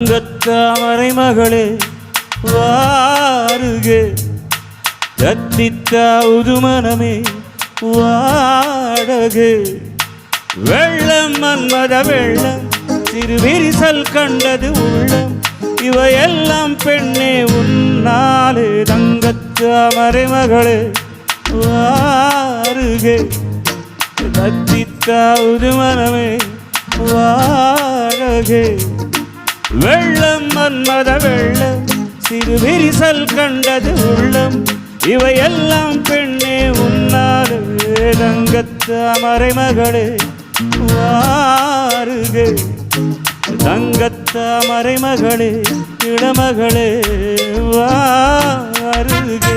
தாமரை மகளே வாருகே, தத்தித்தா உதுமனமே வாடகே. வெள்ளம் மன்மத வெள்ளம், சிறு விரிசல் கண்டது உள்ளம், இவையெல்லாம் பெண்ணே உன்னாலே. தங்கத்தாமரை மகளே வாருகே, தத்தித்தா உதுமனமே வாடகே. வெள்ளம் மன்மத வெள்ளம், சிறு விரிசல் கண்டது உள்ளம், இவையெல்லாம் பெண்ணே உன்னாலே. தங்கத்தாமரை மகளே வாருகே, தங்கத்தாமரை மகளே இளமகளே வாருகே.